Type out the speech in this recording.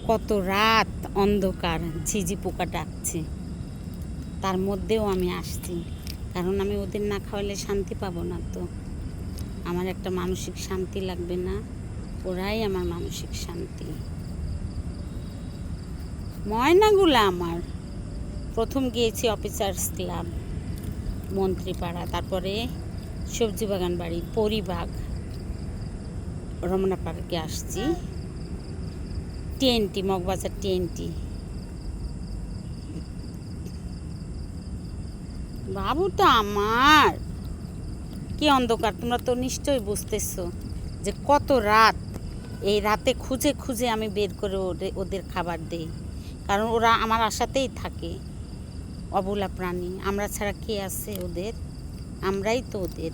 কত রাত অন্ধকার, ঝিঝি পোকা ডাকছে, তার মধ্যেও আমি আসছি, কারণ আমি ওদের না খাওয়ালে শান্তি পাবো না। তো আমার একটা মানসিক শান্তি লাগবে না? ওরাই আমার মানসিক শান্তি। ময়নাগুলো আমার প্রথম গিয়েছি অফিসার্স ক্লাব, মন্ত্রীপাড়া, তারপরে সবজি বাগান বাড়ি, পরিবাগ, রমনা পার্কে আসছি, টিএনটি, মগবাজার টিএনটি। বাবুটা আমার কি অন্ধকার, তোমরা তো নিশ্চয়ই বুঝতেছো যে কত রাত। এই রাতে খুঁজে খুঁজে আমি বের করে ওদের খাবার দেই, কারণ ওরা আমার আশাতেই থাকে। অবলা প্রাণী, আমরা ছাড়া কে আছে ওদের? আমরাই তো ওদের।